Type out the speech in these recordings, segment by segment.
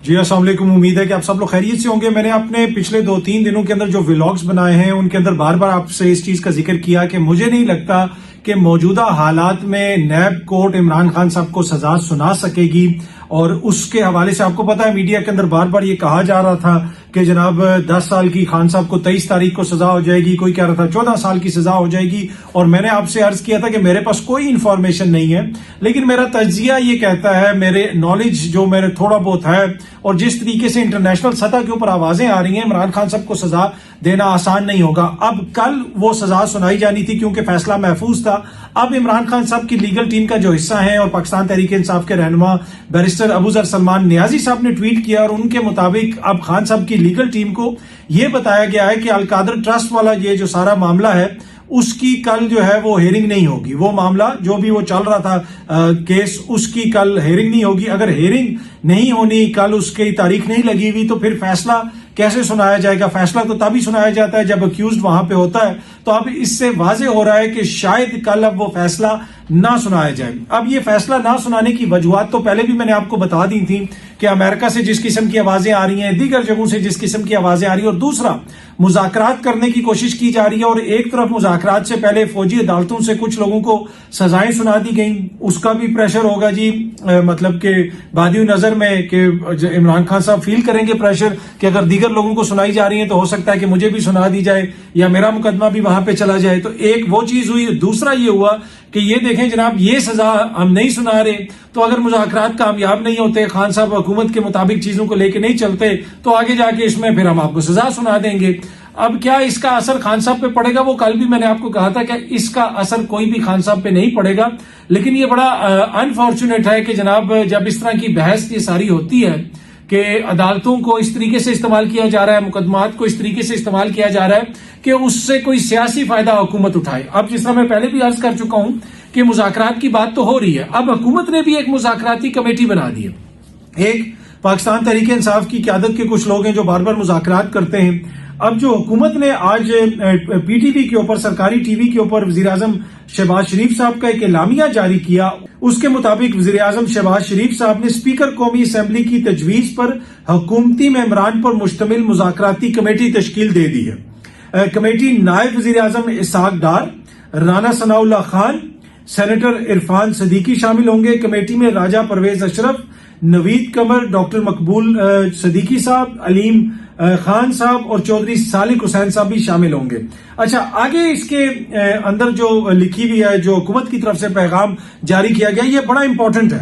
جی السلام علیکم، امید ہے کہ آپ سب لوگ خیریت سے ہوں گے۔ میں نے اپنے پچھلے 2-3 دنوں کے اندر جو ولاگز بنائے ہیں ان کے اندر بار بار آپ سے اس چیز کا ذکر کیا کہ مجھے نہیں لگتا کہ موجودہ حالات میں نیب کورٹ عمران خان صاحب کو سزا سنا سکے گی، اور اس کے حوالے سے آپ کو پتا ہے میڈیا کے اندر بار بار یہ کہا جا رہا تھا کہ جناب 10 سال کی خان صاحب کو 23 تاریخ کو سزا ہو جائے گی، کوئی کہہ رہا تھا 14 سال کی سزا ہو جائے گی، اور میں نے آپ سے عرض کیا تھا کہ میرے پاس کوئی انفارمیشن نہیں ہے، لیکن میرا تجزیہ یہ کہتا ہے، میرے نالج جو میرے تھوڑا بہت ہے، اور جس طریقے سے انٹرنیشنل سطح کے اوپر آوازیں آ رہی ہیں عمران خان صاحب کو سزا دینا آسان نہیں ہوگا۔ اب کل وہ سزا سنائی جانی تھی کیونکہ فیصلہ محفوظ تھا۔ اب عمران خان صاحب کی لیگل ٹیم کا جو حصہ ہے اور پاکستان تحریک انصاف کے رہنما بیرسٹر ابوذر سلمان نیازی صاحب نے ٹویٹ کیا، اور ان کے مطابق اب خان صاحب کی لیگل ٹیم کو یہ بتایا گیا ہے کہ القادر ٹرسٹ والا یہ جو سارا معاملہ ہے اس کی کل جو ہے وہ ہیئرنگ نہیں ہوگی، وہ معاملہ جو بھی وہ چل رہا تھا کیس، اس کی کل ہیئرنگ نہیں ہوگی۔ اگر ہیئرنگ نہیں ہونی، کل اس کی تاریخ نہیں لگی ہوئی، تو پھر فیصلہ کیسے سنایا جائے گا؟ فیصلہ تو تبھی سنایا جاتا ہے جب اکیوزڈ وہاں پہ ہوتا ہے۔ تو اب اس سے واضح ہو رہا ہے کہ شاید کل اب وہ فیصلہ نہ سنایا جائے۔ اب یہ فیصلہ نہ سنانے کی وجوہات تو پہلے بھی میں نے آپ کو بتا دی تھی کہ امریکہ سے جس قسم کی آوازیں آ رہی ہیں، دیگر جگہوں سے جس قسم کی آوازیں آ رہی ہیں، اور دوسرا مذاکرات کرنے کی کوشش کی جا رہی ہے، اور ایک طرف مذاکرات سے پہلے فوجی عدالتوں سے کچھ لوگوں کو سزائیں سنا دی گئیں، اس کا بھی پریشر ہوگا جی، مطلب کہ بادی نظر میں کہ عمران خان صاحب فیل کریں گے پریشر کہ اگر دیگر لوگوں کو سنائی جا رہی ہیں تو ہو سکتا ہے کہ مجھے بھی سنا دی جائے یا میرا مقدمہ بھی وہاں پہ چلا جائے۔ تو ایک وہ چیز ہوئی، دوسرا یہ ہوا کہ یہ دیکھیں جناب، یہ سزا ہم نہیں سنا رہے، تو اگر مذاکرات کامیاب نہیں ہوتے، خان صاحب حکومت کے مطابق چیزوں کو لے کے نہیں چلتے، تو آگے جا کے اس میں پھر ہم آپ کو سزا سنا دیں گے۔ اب کیا اس کا اثر خان صاحب پہ پڑے گا؟ وہ کل بھی میں نے آپ کو کہا تھا کہ اس کا اثر کوئی بھی خان صاحب پہ نہیں پڑے گا، لیکن یہ بڑا انفارچونیٹ ہے کہ جناب جب اس طرح کی بحث یہ ساری ہوتی ہے کہ عدالتوں کو اس طریقے سے استعمال کیا جا رہا ہے، مقدمات کو اس طریقے سے استعمال کیا جا رہا ہے کہ اس سے کوئی سیاسی فائدہ حکومت اٹھائے۔ اب جس طرح میں پہلے بھی عرض کر چکا ہوں کہ مذاکرات کی بات تو ہو رہی ہے، اب حکومت نے بھی ایک مذاکراتی کمیٹی بنا دی ہے۔ ایک پاکستان تحریک انصاف کی قیادت کے کچھ لوگ ہیں جو بار بار مذاکرات کرتے ہیں۔ اب جو حکومت نے آج پی ٹی وی کے اوپر، سرکاری ٹی وی کے اوپر وزیر اعظم شہباز شریف صاحب کا ایک اعلامیہ جاری کیا، اس کے مطابق وزیر اعظم شہباز شریف صاحب نے اسپیکر قومی اسمبلی کی تجویز پر حکومتی ممبران پر مشتمل مذاکراتی کمیٹی تشکیل دے دی ہے۔ کمیٹی نائب وزیر اعظم اسحاق ڈار، رانا ثناء اللہ خان، سینیٹر عرفان صدیقی شامل ہوں گے۔ کمیٹی میں راجہ پرویز اشرف، نوید قمر، ڈاکٹر مقبول صدیقی صاحب، علیم خان صاحب اور چودھری صالح حسین صاحب بھی شامل ہوں گے۔ اچھا، آگے اس کے اندر جو لکھی ہوئی ہے، جو حکومت کی طرف سے پیغام جاری کیا گیا، یہ بڑا امپورٹنٹ ہے۔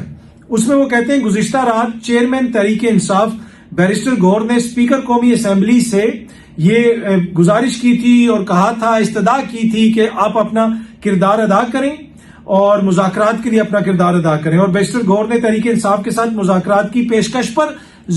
اس میں وہ کہتے ہیں، گزشتہ رات چیئرمین تحریک انصاف بیرسٹر گور نے اسپیکر قومی اسمبلی سے یہ گزارش کی تھی اور کہا تھا، استدعا کی تھی کہ آپ اپنا کردار ادا کریں اور مذاکرات کے لیے اپنا کردار ادا کریں، اور بیرسٹر گور نے تحریک انصاف کے ساتھ مذاکرات کی پیشکش پر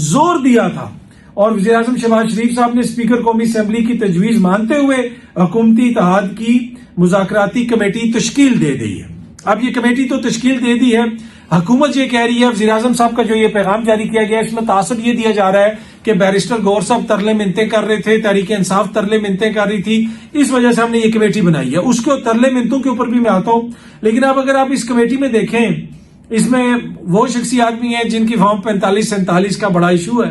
زور دیا تھا، اور وزیر اعظم شہباز شریف صاحب نے اسپیکر قومی اسمبلی کی تجویز مانتے ہوئے حکومتی اتحاد کی مذاکراتی کمیٹی تشکیل دے دی ہے۔ اب یہ کمیٹی تو تشکیل دے دی ہے، حکومت یہ کہہ رہی ہے، وزیر اعظم صاحب کا جو یہ پیغام جاری کیا گیا اس میں تاثر یہ دیا جا رہا ہے کہ بیرسٹر گور صاحب ترلے منتیں کر رہے تھے، تحریک انصاف ترلے منتیں کر رہی تھی، اس وجہ سے ہم نے یہ کمیٹی بنائی ہے۔ اس کو ترلے منتوں کے اوپر بھی میں آتا ہوں، لیکن اب اگر آپ اس کمیٹی میں دیکھیں، اس میں وہ شخصیات بھی ہیں جن کی فارم 45-47 کا بڑا ایشو ہے۔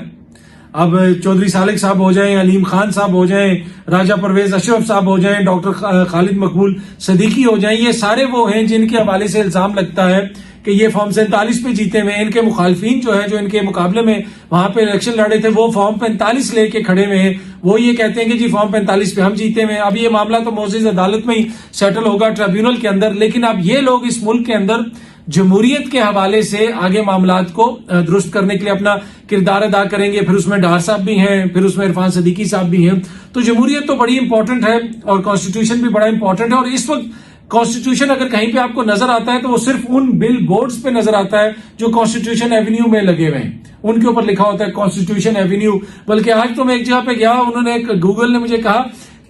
اب چودھری صالح صاحب ہو جائیں، علیم خان صاحب ہو جائیں، راجہ پرویز اشرف صاحب ہو جائیں، ڈاکٹر خالد مقبول صدیقی ہو جائیں، یہ سارے وہ ہیں جن کے حوالے سے الزام لگتا ہے کہ یہ فارم 47 پہ جیتے ہوئے ہیں۔ ان کے مخالفین جو ہے، جو ان کے مقابلے میں وہاں پہ الیکشن لڑے تھے، وہ فارم 45 لے کے کھڑے ہوئے ہیں، وہ یہ کہتے ہیں کہ جی فارم 45 پہ ہم جیتے ہوئے ہیں۔ اب یہ معاملہ تو معزز عدالت میں ہی سیٹل ہوگا، ٹریبیونل کے اندر، لیکن اب یہ لوگ اس ملک کے اندر جمہوریت کے حوالے سے آگے معاملات کو درست کرنے کے لیے اپنا کردار ادا کریں گے۔ پھر اس میں ڈار صاحب بھی ہیں، پھر اس میں عرفان صدیقی صاحب بھی ہیں۔ تو جمہوریت تو بڑی امپورٹنٹ ہے، اور کانسٹیٹیوشن بھی بڑا امپورٹنٹ ہے، اور اس وقت کانسٹیٹیوشن اگر کہیں پہ آپ کو نظر آتا ہے تو وہ صرف ان بل بورڈز پہ نظر آتا ہے جو کانسٹیٹیوشن ایونیو میں لگے ہوئے ہیں، ان کے اوپر لکھا ہوتا ہے کانسٹیٹیوشن ایونیو۔ بلکہ آج تو میں ایک جگہ پہ گیا، انہوں نے گوگل نے مجھے کہا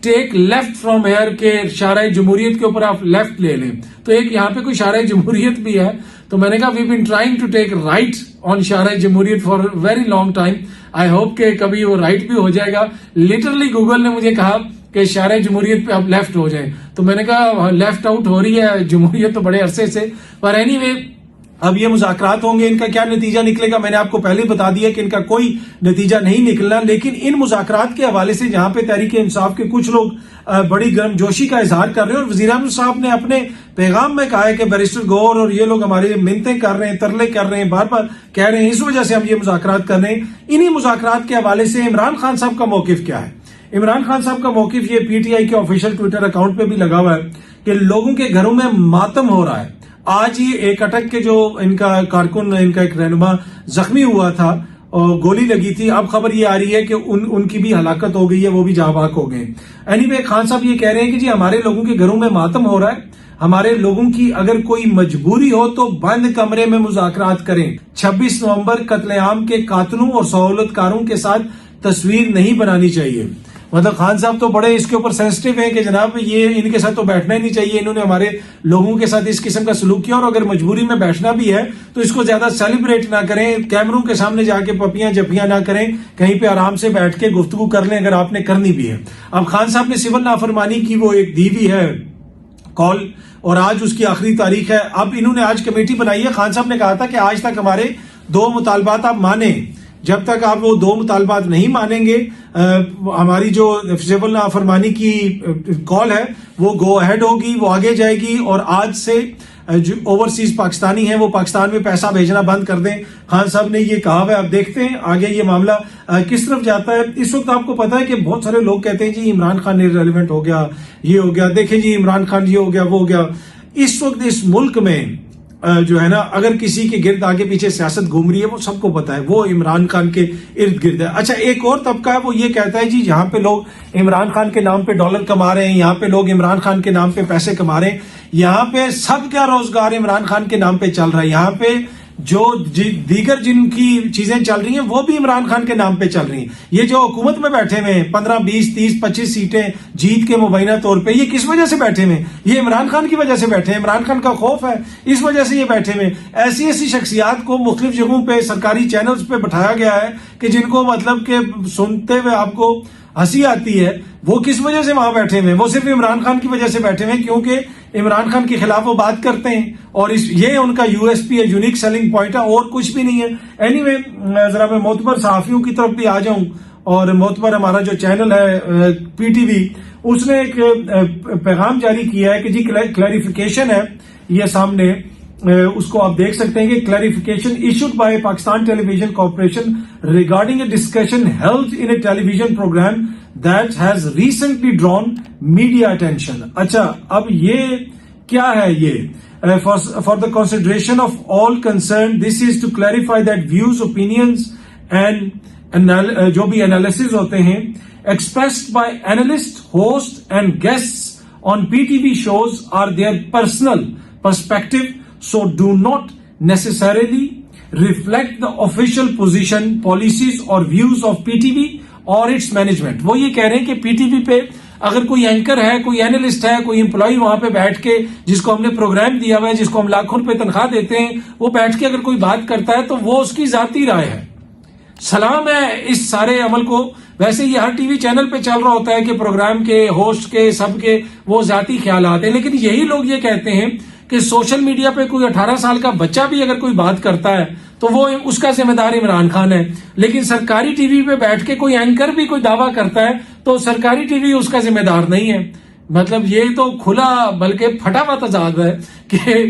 ٹیک لیفٹ فرام ہیئر، کے شارع جمہوریت کے اوپر آپ لیفٹ لے لیں، تو ایک یہاں پہ کوئی شارع جمہوریت بھی ہے، تو میں نے کہا we been trying to take right on Sharah Jamhuriat for very long time, I hope کہ کبھی وہ رائٹ بھی ہو جائے گا۔ لٹرلی گوگل نے مجھے کہا کہ شارع جمہوریت پہ آپ لیفٹ ہو جائیں، تو میں نے کہا لیفٹ آؤٹ ہو رہی ہے جمہوریت تو بڑے عرصے سے، پر اینی وے اب یہ مذاکرات ہوں گے، ان کا کیا نتیجہ نکلے گا میں نے آپ کو پہلے بتا دیا کہ ان کا کوئی نتیجہ نہیں نکلنا، لیکن ان مذاکرات کے حوالے سے جہاں پہ تحریک انصاف کے کچھ لوگ بڑی گرم جوشی کا اظہار کر رہے ہیں، اور وزیر اعظم صاحب نے اپنے پیغام میں کہا ہے کہ بیرسٹر گور اور یہ لوگ ہمارے منتیں کر رہے ہیں، ترلے کر رہے ہیں، بار بار کہہ رہے ہیں، اس وجہ سے ہم یہ مذاکرات کر رہے ہیں۔ انہی مذاکرات کے حوالے سے عمران خان صاحب کا موقف کیا ہے؟ عمران خان صاحب کا موقف یہ پی ٹی آئی کے آفیشیل ٹویٹر اکاؤنٹ پہ بھی لگا ہوا ہے کہ لوگوں کے گھروں میں ماتم ہو رہا ہے۔ آج ہی ایک اٹک کے جو ان کا کارکن، ان کا ایک رہنما زخمی ہوا تھا اور گولی لگی تھی، اب خبر یہ آ رہی ہے کہ ان کی بھی ہلاکت ہو گئی ہے، وہ بھی جاں بحق ہو گئے۔ اینی وے خان صاحب یہ کہہ رہے ہیں کہ جی ہمارے لوگوں کے گھروں میں ماتم ہو رہا ہے، ہمارے لوگوں کی اگر کوئی مجبوری ہو تو بند کمرے میں مذاکرات کریں۔ 26 نومبر قتل عام کے قاتلوں اور سہولت کاروں کے ساتھ تصویر نہیں بنانی چاہیے۔ مطلب خان صاحب تو بڑے اس کے اوپر سینسٹیو ہیں کہ جناب یہ ان کے ساتھ تو بیٹھنا ہی نہیں چاہیے، انہوں نے ہمارے لوگوں کے ساتھ اس قسم کا سلوک کیا، اور اگر مجبوری میں بیٹھنا بھی ہے تو اس کو زیادہ سیلیبریٹ نہ کریں، کیمروں کے سامنے جا کے پپیاں جپیاں نہ کریں، کہیں پہ آرام سے بیٹھ کے گفتگو کر لیں اگر آپ نے کرنی بھی ہے۔ اب خان صاحب نے سول نافرمانی کی وہ ایک دی بھی ہے کال، اور آج اس کی آخری تاریخ ہے۔ اب انہوں نے آج کمیٹی بنائی ہے، خان صاحب نے کہا تھا کہ آج تک ہمارے 2 مطالبات آپ مانیں، جب تک آپ وہ 2 مطالبات نہیں مانیں گے ہماری جو سول نافرمانی کی کال ہے وہ گو اہیڈ ہوگی، وہ آگے جائے گی، اور آج سے جو اوورسیز پاکستانی ہیں وہ پاکستان میں پیسہ بھیجنا بند کر دیں۔ خان صاحب نے یہ کہا ہے، اب دیکھتے ہیں آگے یہ معاملہ کس طرف جاتا ہے۔ اس وقت آپ کو پتا ہے کہ بہت سارے لوگ کہتے ہیں جی عمران خان ریلیونٹ ہو گیا، یہ ہو گیا، دیکھیں جی عمران خان یہ ہو گیا، وہ ہو گیا۔ اس وقت اس ملک میں جو ہے نا اگر کسی کے گرد آگے پیچھے سیاست گھوم رہی ہے وہ سب کو پتا ہے، وہ عمران خان کے ارد گرد ہے۔ اچھا ایک اور طبقہ ہے وہ یہ کہتا ہے جی یہاں پہ لوگ عمران خان کے نام پہ ڈالر کما رہے ہیں، یہاں پہ لوگ عمران خان کے نام پہ پیسے کما رہے ہیں، یہاں پہ سب کا روزگار عمران خان کے نام پہ چل رہا ہے، یہاں پہ جو دیگر جن کی چیزیں چل رہی ہیں وہ بھی عمران خان کے نام پہ چل رہی ہیں۔ یہ جو حکومت میں بیٹھے ہوئے ہیں 15 20 30 25 سیٹیں جیت کے مبینہ طور پہ، یہ کس وجہ سے بیٹھے ہوئے ہیں؟ یہ عمران خان کی وجہ سے بیٹھے ہیں، عمران خان کا خوف ہے، اس وجہ سے یہ بیٹھے ہوئے ہیں۔ ایسی شخصیات کو مختلف جگہوں پہ سرکاری چینلز پہ بٹھایا گیا ہے کہ جن کو مطلب کہ سنتے ہوئے آپ کو ہنسی آتی ہے، وہ کس وجہ سے وہاں بیٹھے ہوئے ہیں؟ وہ صرف عمران خان کی وجہ سے بیٹھے ہوئے ہیں کیونکہ عمران خان کے خلاف وہ بات کرتے ہیں، اور یہ ان کا یو ایس پی ہے، یونیک سیلنگ پوائنٹ ہے، اور کچھ بھی نہیں ہے۔ اینی وے ذرا میں معتبر صحافیوں کی طرف بھی آ جاؤں، اور معتبر ہمارا جو چینل ہے پی ٹی وی، اس نے ایک پیغام جاری کیا ہے کہ جی کلیریفیکیشن ہے یہ سامنے، اس کو آپ دیکھ سکتے ہیں کہ clarification issued by Pakistan television corporation regarding a discussion held in a television programme that has recently drawn media attention. اچھا اب یہ کیا ہے؟ یہ for the consideration of all concern this is to clarify that views opinions and جو بھی analyses ہوتے ہیں expressed by analyst host and guest on P T V shows are their personal perspective, so do not necessarily reflect the official position, policies or views of PTV or its management۔ وہ یہ کہہ رہے ہیں کہ پی T وی پہ اگر کوئی anchor ہے، کوئی اینالسٹ ہے، کوئی امپلائی وہاں پہ بیٹھ کے جس کو ہم نے پروگرام دیا ہوا ہے، جس کو ہم لاکھوں روپے تنخواہ دیتے ہیں، وہ بیٹھ کے اگر کوئی بات کرتا ہے تو وہ اس کی ذاتی رائے ہے۔ سلام ہے اس سارے عمل کو۔ ویسے یہ ہر ٹی وی چینل پہ چل رہا ہوتا ہے کہ پروگرام کے ہوسٹ کے سب کے وہ ذاتی خیالات ہیں، لیکن یہی لوگ یہ کہتے ہیں کہ سوشل میڈیا پہ کوئی 18 سال کا بچہ بھی اگر کوئی بات کرتا ہے تو وہ اس کا ذمہ دار عمران خان ہے، لیکن سرکاری ٹی وی پہ بیٹھ کے کوئی اینکر بھی کوئی دعویٰ کرتا ہے تو سرکاری ٹی وی اس کا ذمہ دار نہیں ہے۔ مطلب یہ تو کھلا بلکہ پھٹا ہوا تضاد ہے کہ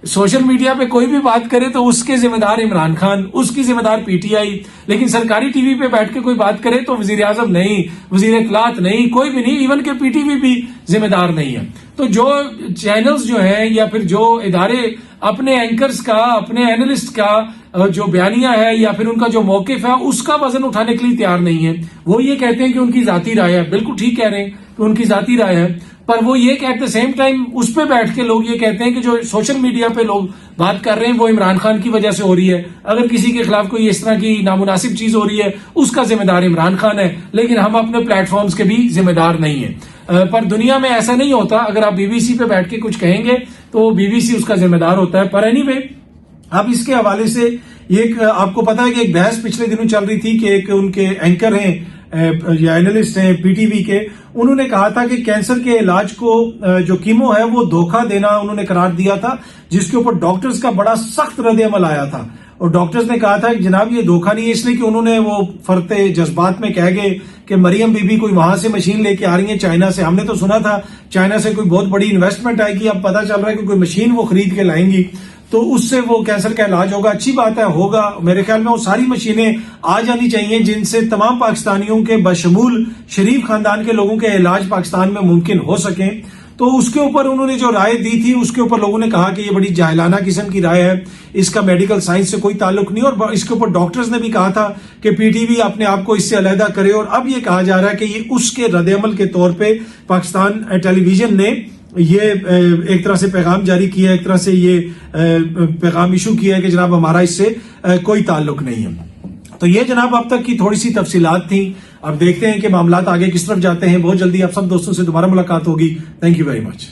سوشل میڈیا پہ کوئی بھی بات کرے تو اس کے ذمہ دار عمران خان، اس کی ذمہ دار پی ٹی آئی، لیکن سرکاری ٹی وی پہ بیٹھ کے کوئی بات کرے تو وزیر اعظم نہیں، وزیر اطلاعات نہیں، کوئی بھی نہیں، ایون کہ پی ٹی وی بھی ذمہ دار نہیں ہے۔ تو جو چینلز جو ہیں یا پھر جو ادارے اپنے اینکرز کا، اپنے اینالسٹ کا جو بیانیہ ہے یا پھر ان کا جو موقف ہے اس کا وزن اٹھانے کے لیے تیار نہیں ہے، وہ یہ کہتے ہیں کہ ان کی ذاتی رائے ہے۔ بالکل ٹھیک کہہ رہے ہیں کہ ان کی ذاتی رائے ہے، پر وہ یہ کہتے سیم ٹائم اس پہ بیٹھ کے لوگ یہ کہتے ہیں کہ جو سوشل میڈیا پہ لوگ بات کر رہے ہیں وہ عمران خان کی وجہ سے ہو رہی ہے، اگر کسی کے خلاف کوئی اس طرح کی نامناسب چیز ہو رہی ہے اس کا ذمہ دار عمران خان ہے، لیکن ہم اپنے پلیٹ فارمز کے بھی ذمہ دار نہیں ہیں۔ پر دنیا میں ایسا نہیں ہوتا، اگر آپ بی بی سی پہ بیٹھ کے کچھ کہیں گے تو بی بی سی اس کا ذمہ دار ہوتا ہے۔ پر اینی وے اب اس کے حوالے سے ایک آپ کو پتا ہے کہ ایک بحث پچھلے دنوں چل رہی تھی کہ ایک ان کے اینکر ہیں یا اینالسٹ ہیں پی ٹی وی کے، انہوں نے کہا تھا کہ کینسر کے علاج کو جو کیمو ہے وہ دھوکہ دینا انہوں نے قرار دیا تھا، جس کے اوپر ڈاکٹرز کا بڑا سخت رد عمل آیا تھا، اور ڈاکٹرز نے کہا تھا کہ جناب یہ دھوکہ نہیں ہے، اس لیے کہ انہوں نے وہ فرتے جذبات میں کہہ گئے کہ مریم بی بی کوئی وہاں سے مشین لے کے آ رہی ہیں چائنا سے، ہم نے تو سنا تھا چائنا سے کوئی بہت بڑی انویسٹمنٹ آئے گی، اب پتا چل رہا ہے کہ کوئی مشین وہ خرید کے لائیں گی تو اس سے وہ کینسر کا علاج ہوگا۔ اچھی بات ہے، ہوگا، میرے خیال میں وہ ساری مشینیں آ جانی چاہیے جن سے تمام پاکستانیوں کے بشمول شریف خاندان کے لوگوں کے علاج پاکستان میں ممکن ہو سکیں۔ تو اس کے اوپر انہوں نے جو رائے دی تھی اس کے اوپر لوگوں نے کہا کہ یہ بڑی جاہلانہ قسم کی رائے ہے، اس کا میڈیکل سائنس سے کوئی تعلق نہیں، اور اس کے اوپر ڈاکٹرز نے بھی کہا تھا کہ پی ٹی وی اپنے آپ کو اس سے علیحدہ کرے، اور اب یہ کہا جا رہا ہے کہ یہ اس کے رد عمل کے طور پہ پاکستان ٹیلی ویژن نے یہ ایک طرح سے پیغام جاری کیا، ایک طرح سے یہ پیغام ایشو کیا ہے کہ جناب ہمارا اس سے کوئی تعلق نہیں ہے۔ تو یہ جناب اب تک کی تھوڑی سی تفصیلات تھیں، اب دیکھتے ہیں کہ معاملات آگے کس طرف جاتے ہیں۔ بہت جلدی آپ سب دوستوں سے دوبارہ ملاقات ہوگی۔ Thank you very much.